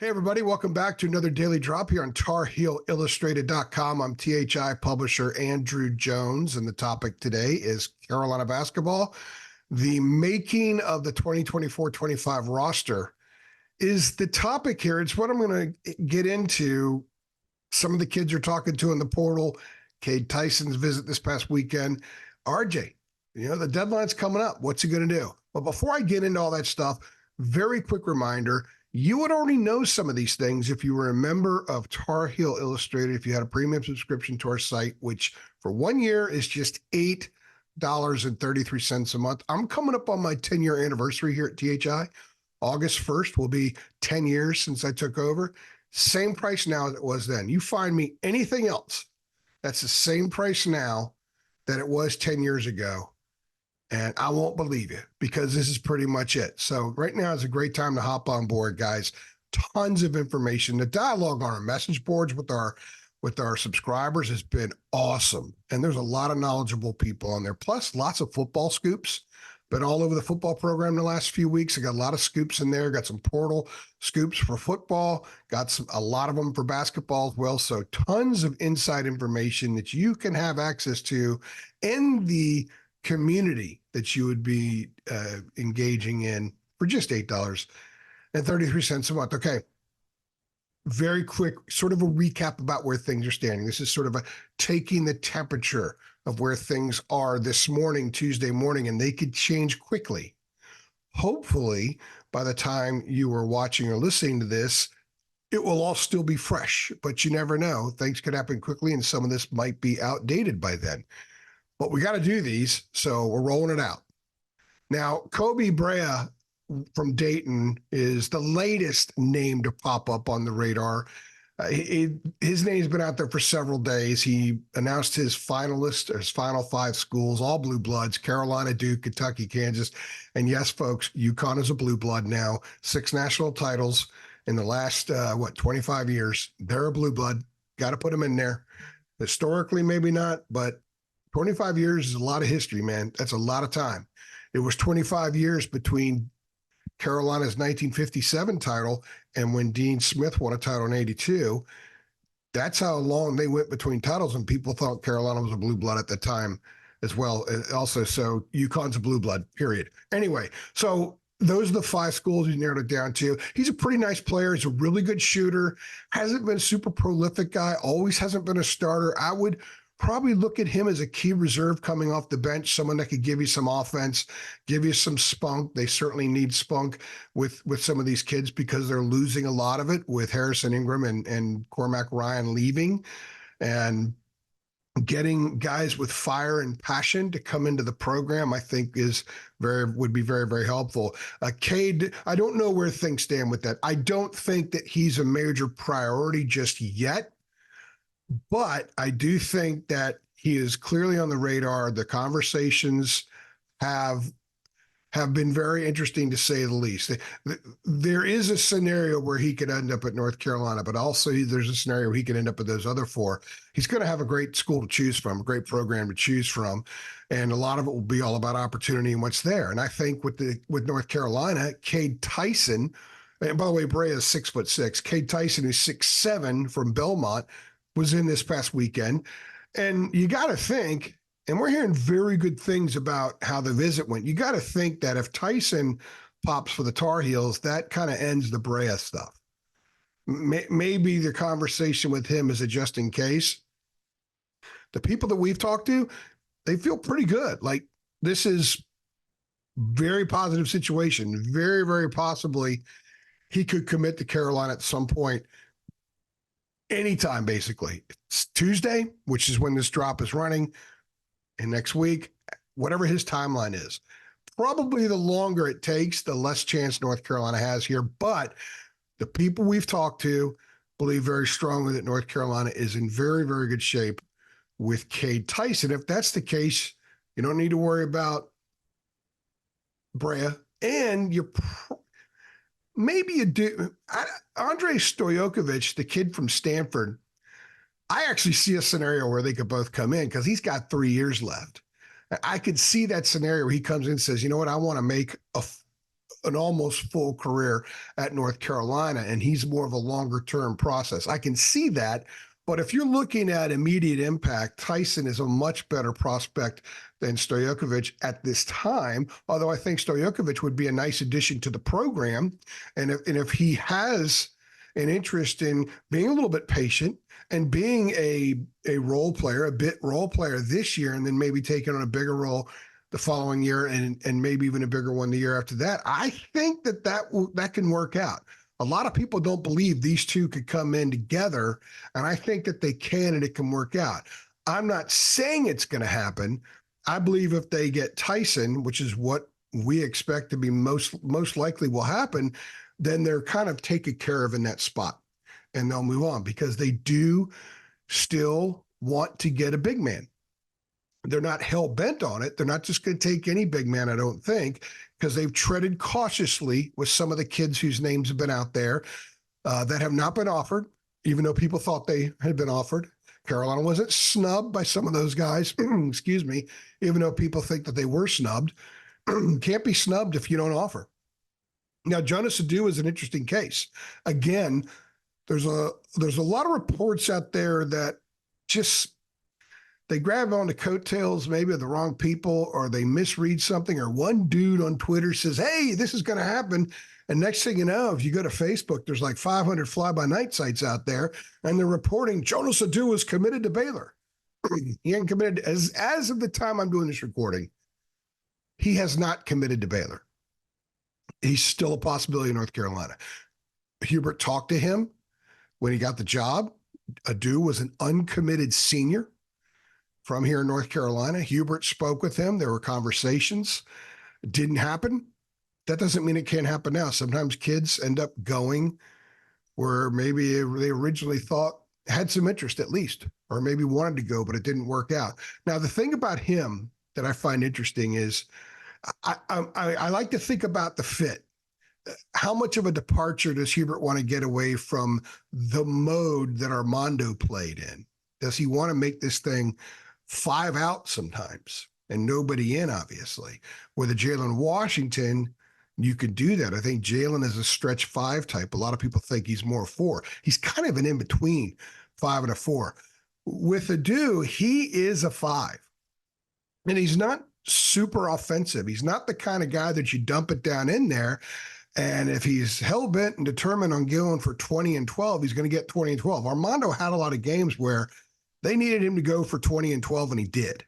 Hey, everybody, welcome back to another daily drop here on TarHeelIllustrated.com. I'm THI publisher Andrew Jones, and the topic today is Carolina basketball. The making of the 2024-25 roster is the topic here. It's what I'm going to get into. Some of the kids you're talking to in the portal, Kade Tyson's visit this past weekend. RJ, the deadline's coming up. What's he going to do? But before I get into all that stuff, very quick reminder. You would already know some of these things if you were a member of Tar Heel Illustrated, if you had a premium subscription to our site, which for 1 year is just $8.33 a month. I'm coming up on my 10-year anniversary here at THI. August 1st will be 10 years since I took over. Same price now as it was then. You find me anything else that's the same price now that it was 10 years ago, and I won't believe you, because this is pretty much it. So right now is a great time to hop on board, guys. Tons of information. The dialogue on our message boards with our subscribers has been awesome. And there's a lot of knowledgeable people on there. Plus lots of football scoops. Been all over the football program the last few weeks. I got a lot of scoops in there. Got some portal scoops for football. Got a lot of them for basketball as well. So tons of inside information that you can have access to in the community that you would be engaging in for just $8.33 a month. Okay. Very quick, sort of a recap about where things are standing. This is sort of a taking the temperature of where things are this morning, Tuesday morning, and they could change quickly. Hopefully, by the time you are watching or listening to this, it will all still be fresh, but you never know. Things could happen quickly, and some of this might be outdated by then. But we got to do these, so we're rolling it out. Now, Kobe Brea from Dayton is the latest name to pop up on the radar. His name's been out there for several days. He announced his finalists, or his final 5 schools, all blue bloods: Carolina, Duke, Kentucky, Kansas. And yes, folks, UConn is a blue blood now. 6 national titles in the last, 25 years. They're a blue blood. Got to put them in there. Historically, maybe not, but 25 years is a lot of history, man. That's a lot of time. It was 25 years between Carolina's 1957 title and when Dean Smith won a title in 82. That's how long they went between titles, and people thought Carolina was a blue blood at the time as well. Also, so UConn's a blue blood, period. Anyway, so those are the 5 schools he narrowed it down to. He's a pretty nice player. He's a really good shooter. Hasn't been a super prolific guy. Always hasn't been a starter. I would probably look at him as a key reserve coming off the bench, someone that could give you some offense, give you some spunk. They certainly need spunk with some of these kids because they're losing a lot of it with Harrison Ingram and Cormac Ryan leaving, and getting guys with fire and passion to come into the program, I think would be very, very helpful. Kade, I don't know where things stand with that. I don't think that he's a major priority just yet. But I do think that he is clearly on the radar. The conversations have been very interesting, to say the least. There is a scenario where he could end up at North Carolina, but also there's a scenario where he could end up at those other 4. He's going to have a great school to choose from, a great program to choose from, and a lot of it will be all about opportunity and what's there. And I think with North Carolina, Kade Tyson, and by the way, Brea is 6'6". Kade Tyson is 6'7" from Belmont, was in this past weekend. And you got to think, and we're hearing very good things about how the visit went. You got to think that if Tyson pops for the Tar Heels, that kind of ends the Brea stuff. Maybe the conversation with him is a just in case. The people that we've talked to, they feel pretty good. Like, this is very positive situation. Very, very possibly he could commit to Carolina at some point. Anytime, basically. It's Tuesday, which is when this drop is running, and next week, whatever his timeline is. Probably the longer it takes, the less chance North Carolina has here. But the people we've talked to believe very strongly that North Carolina is in very, very good shape with Kade Tyson. If that's the case, you don't need to worry about Brea, and maybe you do. Andre Stojakovic, the kid from Stanford, I actually see a scenario where they could both come in because he's got 3 years left. I could see that scenario where he comes in and says, you know what, I want to make an almost full career at North Carolina, and he's more of a longer term process. I can see that. But if you're looking at immediate impact, Tyson is a much better prospect than Stojakovic at this time, although I think Stojakovic would be a nice addition to the program. And if he has an interest in being a little bit patient and being a role player, a bit role player this year, and then maybe taking on a bigger role the following year and maybe even a bigger one the year after that, I think that can work out. A lot of people don't believe these two could come in together, and I think that they can and it can work out. I'm not saying it's going to happen. I believe if they get Tyson, which is what we expect to be most likely will happen, then they're kind of taken care of in that spot, and they'll move on because they do still want to get a big man. They're not hell-bent on it. They're not just going to take any big man, I don't think, because they've treaded cautiously with some of the kids whose names have been out there that have not been offered, even though people thought they had been offered. Carolina wasn't snubbed by some of those guys, excuse me, even though people think that they were snubbed. Can't be snubbed if you don't offer. Now, Jonas Adu is an interesting case. Again, there's a lot of reports out there that just they grab on the coattails maybe of the wrong people, or they misread something, or one dude on Twitter says, hey, this is going to happen. And next thing you know, if you go to Facebook, there's like 500 fly-by-night sites out there, and they're reporting Jonas Adu is committed to Baylor. He ain't committed, as of the time I'm doing this recording, he has not committed to Baylor. He's still a possibility in North Carolina. Hubert talked to him when he got the job. Adu was an uncommitted senior from here in North Carolina. Hubert spoke with him. There were conversations. It didn't happen. That doesn't mean it can't happen now. Sometimes kids end up going where maybe they originally thought had some interest at least, or maybe wanted to go, but it didn't work out. Now, the thing about him that I find interesting is I like to think about the fit. How much of a departure does Hubert want to get away from the mode that Armando played in? Does he want to make this thing 5 out sometimes and nobody in, obviously? With a Jalen Washington, you could do that. I think Jalen is a stretch 5 type. A lot of people think he's more 4. He's kind of an in-between 5 and a 4. With Adu, he is a 5. And he's not super offensive. He's not the kind of guy that you dump it down in there. And if he's hell-bent and determined on going for 20 and 12, he's going to get 20 and 12. Armando had a lot of games where they needed him to go for 20 and 12, and he did.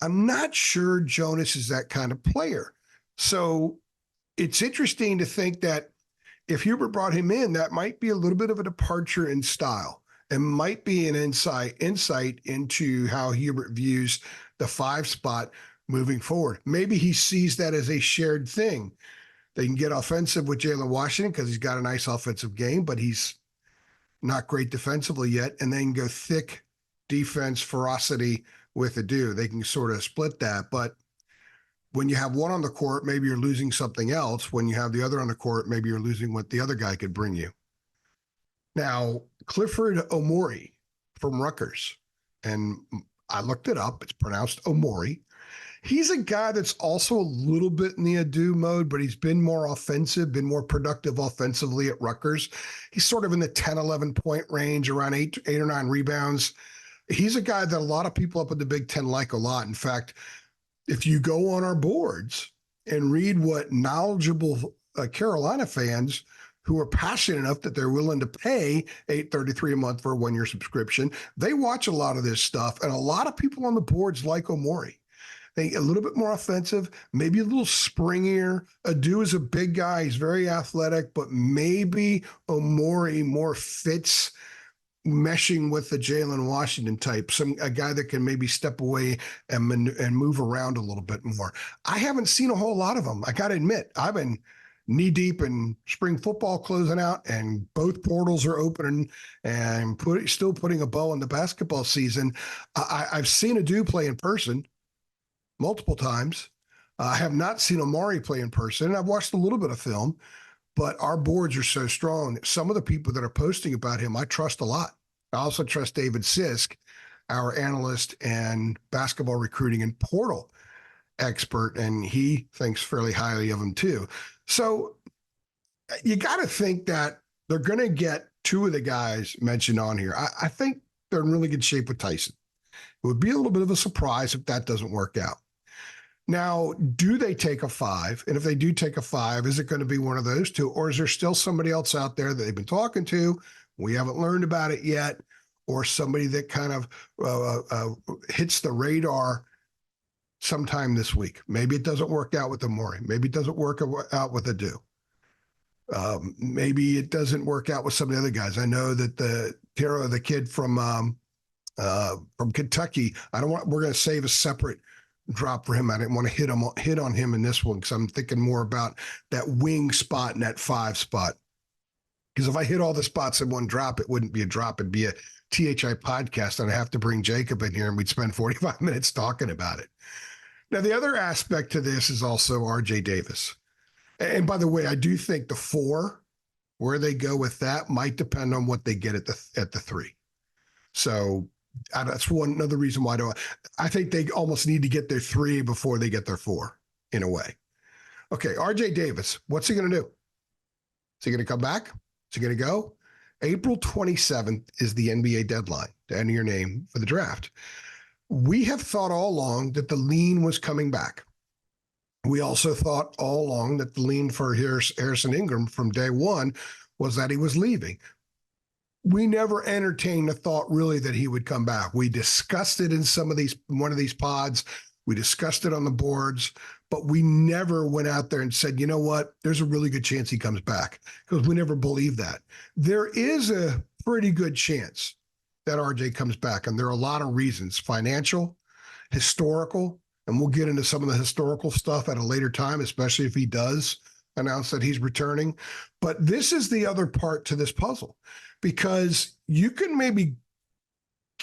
I'm not sure Jonas is that kind of player. So it's interesting to think that if Hubert brought him in, that might be a little bit of a departure in style and might be an insight into how Hubert views the 5 spot moving forward. Maybe he sees that as a shared thing. They can get offensive with Jalen Washington because he's got a nice offensive game, but he's not great defensively yet. And they can go thick defense ferocity with Adu. They can sort of split that. But when you have one on the court, maybe you're losing something else. When you have the other on the court, maybe you're losing what the other guy could bring you. Now, Clifford Omoruyi from Rutgers, and I looked it up. It's pronounced Omori. He's a guy that's also a little bit in the Adu mode, but he's been more offensive, been more productive offensively at Rutgers. He's sort of in the 10, 11 point range, around 8 or 9 rebounds. He's a guy that a lot of people up in the Big Ten like a lot. In fact, if you go on our boards and read what knowledgeable Carolina fans who are passionate enough that they're willing to pay $8.33 a month for a 1-year subscription, they watch a lot of this stuff. And a lot of people on the boards like Omori. A little bit more offensive, maybe a little springier. Adu is a big guy. He's very athletic, but maybe Omori more fits meshing with the Jalen Washington type, a guy that can maybe step away and move around a little bit more. I haven't seen a whole lot of them. I got to admit, I've been knee-deep in spring football closing out, and both portals are open and still putting a bow on the basketball season. I've seen Adu play in person multiple times. I have not seen Omori play in person, and I've watched a little bit of film, but our boards are so strong. Some of the people that are posting about him, I trust a lot. I also trust David Sisk, our analyst and basketball recruiting and portal expert, and he thinks fairly highly of him too. So you got to think that they're going to get two of the guys mentioned on here. I think they're in really good shape with Tyson. It would be a little bit of a surprise if that doesn't work out. Now, do they take a 5? And if they do take a 5, is it going to be one of those two? Or is there still somebody else out there that they've been talking to? We haven't learned about it yet. Or somebody that kind of hits the radar sometime this week. Maybe it doesn't work out with Omoruyi. Maybe it doesn't work out with Adu. Maybe it doesn't work out with some of the other guys. I know that the kid from Kentucky, we're going to save a separate drop for him. I didn't want to hit on him in this one because I'm thinking more about that wing spot and that 5 spot. Because if I hit all the spots in one drop, it wouldn't be a drop. It'd be a THI podcast, and I'd have to bring Jacob in here, and we'd spend 45 minutes talking about it. Now, the other aspect to this is also RJ Davis. And by the way, I do think the 4, where they go with that, might depend on what they get at the 3. So that's another reason why I think they almost need to get their 3 before they get their 4, in a way. Okay, RJ Davis, what's he going to do? Is he going to come back? Is he going to go? April 27th is the NBA deadline to enter your name for the draft. We have thought all along that the lean was coming back. We also thought all along that the lean for Harrison Ingram from day one was that he was leaving. We never entertained the thought really that he would come back. We discussed it in one of these pods. We discussed it on the boards, but we never went out there and said, you know what, there's a really good chance he comes back, because we never believed that. There is a pretty good chance that RJ comes back, and there are a lot of reasons: financial, historical, and we'll get into some of the historical stuff at a later time, especially if he does announce that he's returning. But this is the other part to this puzzle, because you can maybe,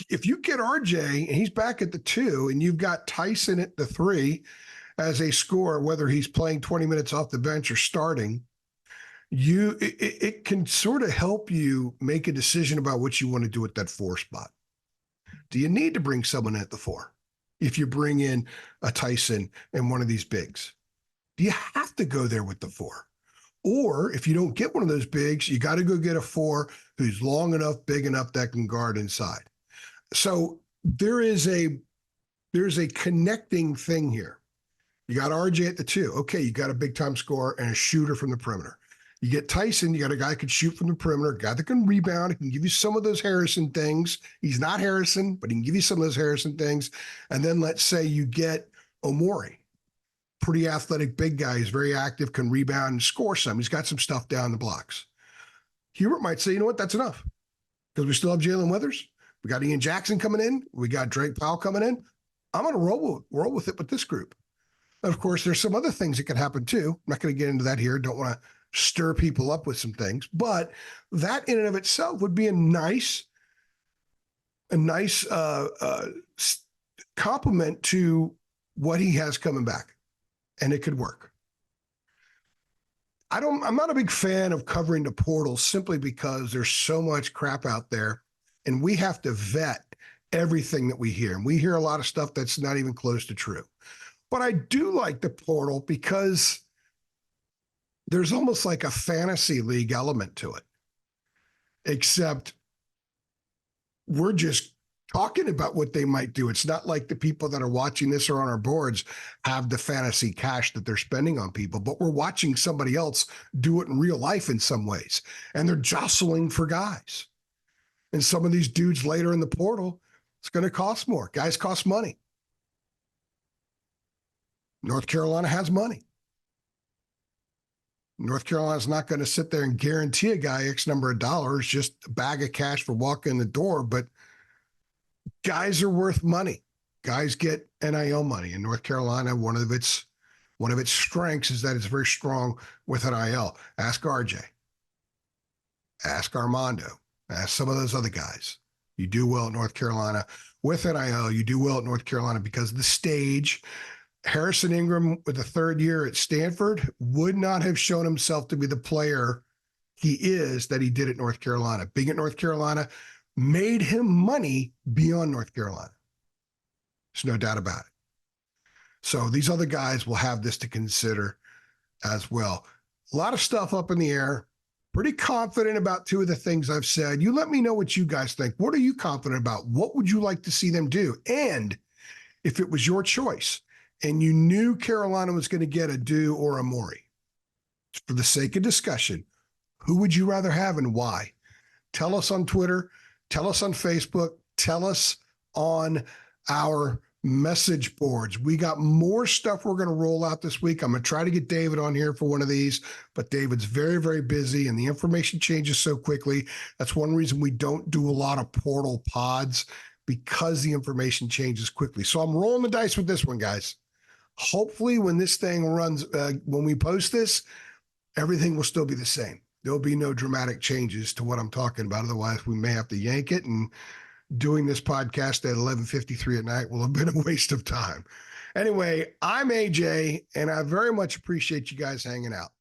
if you get RJ and he's back at the 2 and you've got Tyson at the 3 as a scorer, whether he's playing 20 minutes off the bench or starting, it can sort of help you make a decision about what you want to do at that 4 spot. Do you need to bring someone at the 4? If you bring in a Tyson and one of these bigs, do you have to go there with the 4? Or if you don't get one of those bigs, you got to go get a 4 who's long enough, big enough that can guard inside. So there's a connecting thing here. You got RJ at the 2. Okay, you got a big time scorer and a shooter from the perimeter. You get Tyson, you got a guy who can shoot from the perimeter, a guy that can rebound, he can give you some of those Harrison things. He's not Harrison, but he can give you some of those Harrison things. And then let's say you get Omoruyi, pretty athletic big guy. He's very active, can rebound and score some. He's got some stuff down the blocks. Hubert might say, you know what, that's enough, because we still have Jalen Withers. We got Ian Jackson coming in. We got Drake Powell coming in. I'm going to roll with it with this group. Of course, there's some other things that could happen too. I'm not going to get into that here. Don't want to stir people up with some things, but that in and of itself would be a nice compliment to what he has coming back, and it could work. I'm not a big fan of covering the portal simply because there's so much crap out there, and we have to vet everything that we hear. And we hear a lot of stuff that's not even close to true. But I do like the portal because there's almost like a fantasy league element to it, except we're just talking about what they might do. It's not like the people that are watching this or on our boards have the fantasy cash that they're spending on people, but we're watching somebody else do it in real life in some ways, and they're jostling for guys. And some of these dudes later in the portal, it's going to cost more. Guys cost money. North Carolina has money. North Carolina's not going to sit there and guarantee a guy X number of dollars, just a bag of cash for walking in the door, but guys are worth money. Guys get NIL money. In North Carolina, one of its strengths is that it's very strong with NIL. Ask RJ. Ask Armando. Ask some of those other guys. You do well at North Carolina with NIL. You do well at North Carolina because of the stage. Harrison Ingram, with the 3rd year at Stanford, would not have shown himself to be the player he is that he did at North Carolina. Being at North Carolina made him money beyond North Carolina. There's no doubt about it. So these other guys will have this to consider as well. A lot of stuff up in the air. Pretty confident about two of the things I've said. You let me know what you guys think. What are you confident about? What would you like to see them do? And if it was your choice and you knew Carolina was going to get a Dew or a Morey, for the sake of discussion, who would you rather have and why? Tell us on Twitter. Tell us on Facebook. Tell us on our message boards. We got more stuff we're going to roll out this week. I'm going to try to get David on here for one of these, but David's very, very busy and the information changes so quickly. That's one reason we don't do a lot of portal pods, because the information changes quickly. So I'm rolling the dice with this one, guys. Hopefully when this thing runs, when we post this, everything will still be the same. There'll be no dramatic changes to what I'm talking about. Otherwise, we may have to yank it, and doing this podcast at 11:53 at night will have been a waste of time. Anyway, I'm AJ, and I very much appreciate you guys hanging out.